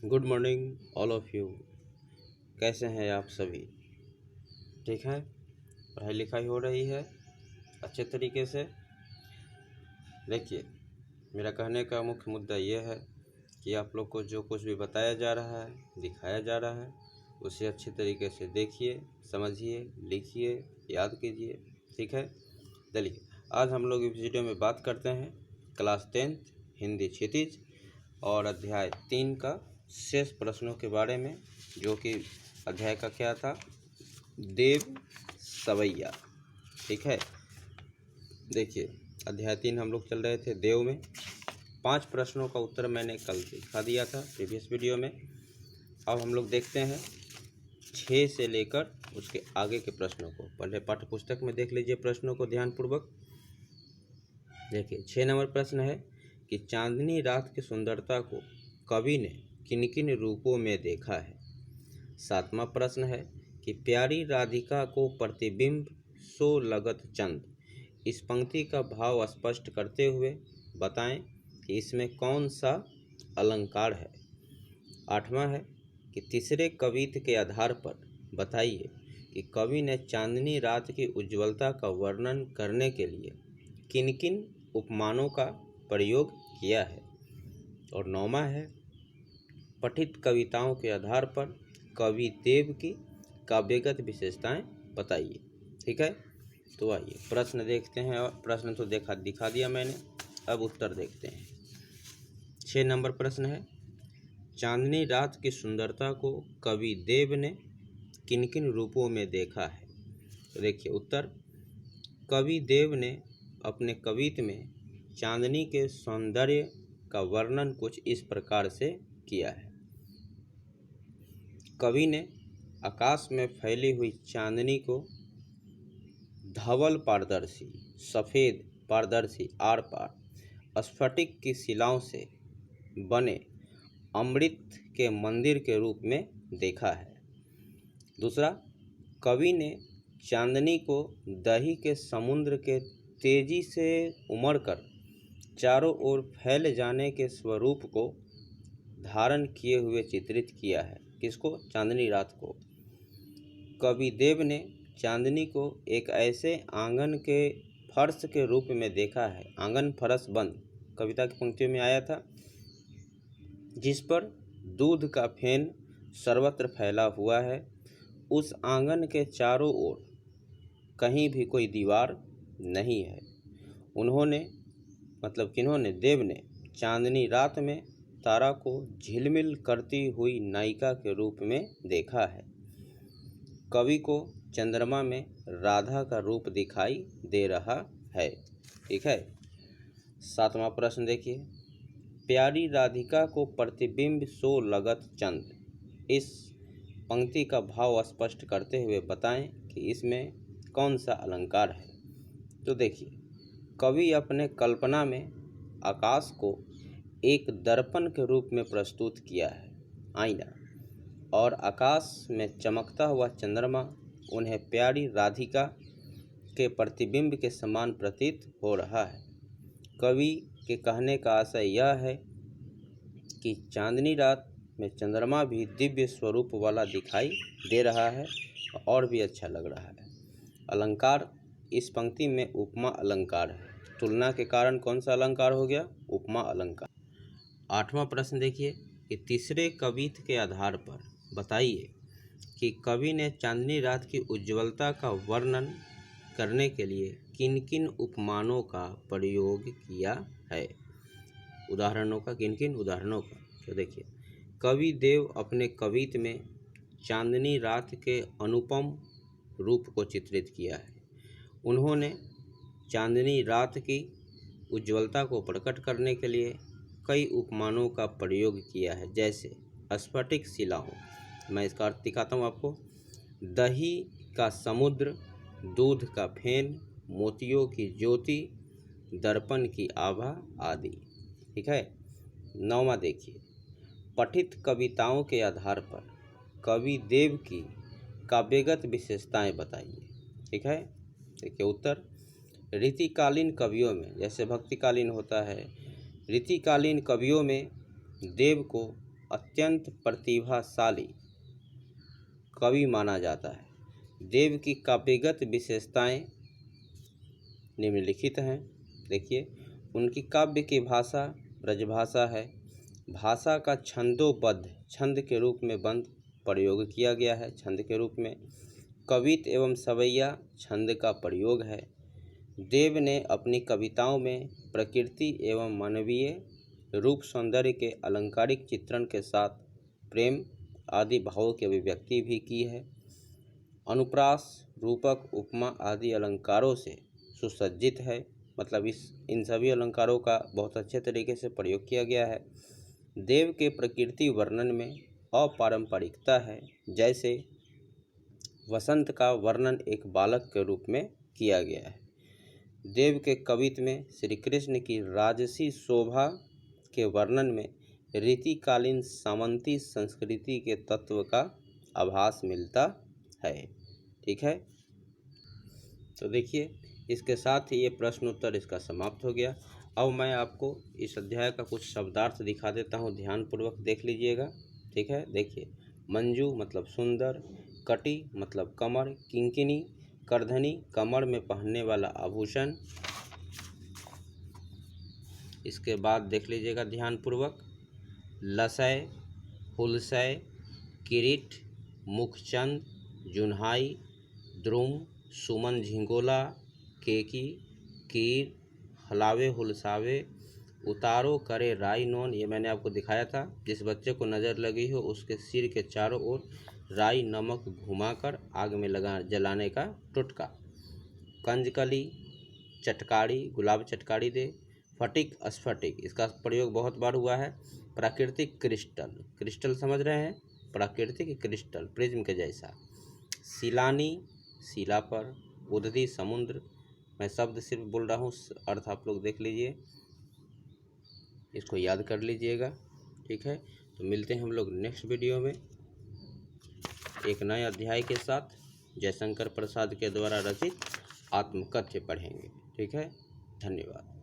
Good morning all of you. कैसे हैं आप सभी? ठीक है, पढ़ाई लिखाई हो रही है अच्छे तरीके से। देखिए, मेरा कहने का मुख्य मुद्दा ये है कि आप लोग को जो कुछ भी बताया जा रहा है, दिखाया जा रहा है, उसे अच्छे तरीके से देखिए, समझिए, लिखिए, याद कीजिए। ठीक है, चलिए आज हम लोग इस वीडियो में बात करते हैं क्लास 10th हिंदी क्षितिज और अध्याय 3 का शेष प्रश्नों के बारे में, जो कि अध्याय का क्या था, देव सवैया। ठीक है, देखिए अध्याय 3 हम लोग चल रहे थे देव में। 5 प्रश्नों का उत्तर मैंने कल दिखा दिया था प्रीवियस वीडियो में। अब हम लोग देखते हैं 6 से लेकर उसके आगे के प्रश्नों को। पहले पाठ्य पुस्तक में देख लीजिए प्रश्नों को ध्यानपूर्वक। देखिए 6 नंबर प्रश्न है कि चांदनी रात की सुंदरता को कवि ने किन किन रूपों में देखा है। 7वां प्रश्न है कि प्यारी राधिका को प्रतिबिंब सो लगत चंद, इस पंक्ति का भाव स्पष्ट करते हुए बताएं कि इसमें कौन सा अलंकार है। 8वां है कि तीसरे कवित्त के आधार पर बताइए कि कवि ने चांदनी रात की उज्ज्वलता का वर्णन करने के लिए किन किन उपमानों का प्रयोग किया है। और 9वां है पठित कविताओं के आधार पर कवि देव की काव्यगत विशेषताएं बताइए। ठीक है, तो आइए प्रश्न देखते हैं। और प्रश्न तो दिखा दिया मैंने, अब उत्तर देखते हैं। 6 नंबर प्रश्न है चांदनी रात की सुंदरता को कवि देव ने किन किन रूपों में देखा है। तो देखिए उत्तर, कवि देव ने अपने कवित्त में चांदनी के सौंदर्य का वर्णन कुछ इस प्रकार से किया है। कवि ने आकाश में फैली हुई चांदनी को धवल पारदर्शी, सफ़ेद पारदर्शी आर पार स्फटिक की शिलाओं से बने अमृत के मंदिर के रूप में देखा है। दूसरा, कवि ने चांदनी को दही के समुद्र के तेजी से उमड़कर चारों ओर फैल जाने के स्वरूप को धारण किए हुए चित्रित किया है। किसको? चांदनी रात को। कवि देव ने चांदनी को एक ऐसे आंगन के फर्श के रूप में देखा है, आंगन फरस बंद कविता की पंक्तियों में आया था, जिस पर दूध का फेन सर्वत्र फैला हुआ है। उस आंगन के चारों ओर कहीं भी कोई दीवार नहीं है। उन्होंने किन्होंने? देव ने चांदनी रात में तारा को झिलमिल करती हुई नायिका के रूप में देखा है। कवि को चंद्रमा में राधा का रूप दिखाई दे रहा है। ठीक है, 7वां प्रश्न देखिए, प्यारी राधिका को प्रतिबिंब सो लगत चंद, इस पंक्ति का भाव स्पष्ट करते हुए बताएं कि इसमें कौन सा अलंकार है। तो देखिए, कवि अपने कल्पना में आकाश को एक दर्पण के रूप में प्रस्तुत किया है, आईना, और आकाश में चमकता हुआ चंद्रमा उन्हें प्यारी राधिका के प्रतिबिंब के समान प्रतीत हो रहा है। कवि के कहने का आशय यह है कि चांदनी रात में चंद्रमा भी दिव्य स्वरूप वाला दिखाई दे रहा है और भी अच्छा लग रहा है। अलंकार इस पंक्ति में उपमा अलंकार है। तुलना के कारण कौन सा अलंकार हो गया? उपमा अलंकार। 8वां प्रश्न देखिए कि तीसरे कवित्त के आधार पर बताइए कि कवि ने चांदनी रात की उज्ज्वलता का वर्णन करने के लिए किन किन उपमानों का प्रयोग किया है। उदाहरणों का, किन किन उदाहरणों का। तो देखिए, कवि देव अपने कवित्त में चांदनी रात के अनुपम रूप को चित्रित किया है। उन्होंने चांदनी रात की उज्ज्वलता को प्रकट करने के लिए कई उपमानों का प्रयोग किया है, जैसे स्फटिक शिलाओं, मैं इसका अर्थ दिखाता हूँ आपको, दही का समुद्र, दूध का फेन, मोतियों की ज्योति, दर्पण की आभा आदि। ठीक है, 9वां देखिए, पठित कविताओं के आधार पर कवि देव की काव्यगत विशेषताएं बताइए। ठीक है, देखिए उत्तर, रीतिकालीन कवियों में, जैसे भक्तिकालीन होता है, रीतिकालीन कवियों में देव को अत्यंत प्रतिभाशाली कवि माना जाता है। देव की काव्यगत विशेषताएं निम्नलिखित हैं। देखिए, उनकी काव्य की भाषा ब्रजभाषा है। भाषा का छंदोबद्ध, छंद के रूप में बंद प्रयोग किया गया है। छंद के रूप में कवित एवं सवैया छंद का प्रयोग है। देव ने अपनी कविताओं में प्रकृति एवं मानवीय रूप सौंदर्य के अलंकारिक चित्रण के साथ प्रेम आदि भावों की अभिव्यक्ति भी की है। अनुप्रास, रूपक, उपमा आदि अलंकारों से सुसज्जित है। मतलब इन सभी अलंकारों का बहुत अच्छे तरीके से प्रयोग किया गया है। देव के प्रकृति वर्णन में अपारंपरिकता है। जैसे वसंत का वर्णन एक बालक के रूप में किया गया है। देव के कवित्व में श्री कृष्ण की राजसी शोभा के वर्णन में रीतिकालीन सामंती संस्कृति के तत्व का आभास मिलता है। ठीक है, तो देखिए, इसके साथ ही ये प्रश्न उत्तर इसका समाप्त हो गया। अब मैं आपको इस अध्याय का कुछ शब्दार्थ दिखा देता हूँ, ध्यानपूर्वक देख लीजिएगा। ठीक है, देखिए, मंजू मतलब सुंदर, कटी मतलब कमर, किंकिनी करधनी कमर में पहनने वाला आभूषण। इसके बाद देख लीजिएगा ध्यानपूर्वक, लसय, हुलसय, किरीट, मुखचंद, जुन्हाई, द्रुम, सुमन झिंगोला, केकी, कीर, हलावे हुलसावे, उतारो करे राई नोन। ये मैंने आपको दिखाया था। जिस बच्चे को नज़र लगी हो उसके सिर के चारों ओर राई नमक घुमाकर आग में जलाने का टुटका। कंजकली, चटकारी, गुलाब चटकारी दे। फटिक, स्फटिक, इसका प्रयोग बहुत बार हुआ है। प्राकृतिक क्रिस्टल, क्रिस्टल समझ रहे हैं, प्राकृतिक क्रिस्टल प्रिज्म के जैसा। शिलानी, शिला पर। उदधी, समुद्र। मैं शब्द सिर्फ बोल रहा हूँ, अर्थ आप लोग देख लीजिए, इसको याद कर लीजिएगा। ठीक है, तो मिलते हैं हम लोग नेक्स्ट वीडियो में एक नए अध्याय के साथ। जयशंकर प्रसाद के द्वारा रचित आत्मकथ्य पढ़ेंगे। ठीक है, धन्यवाद।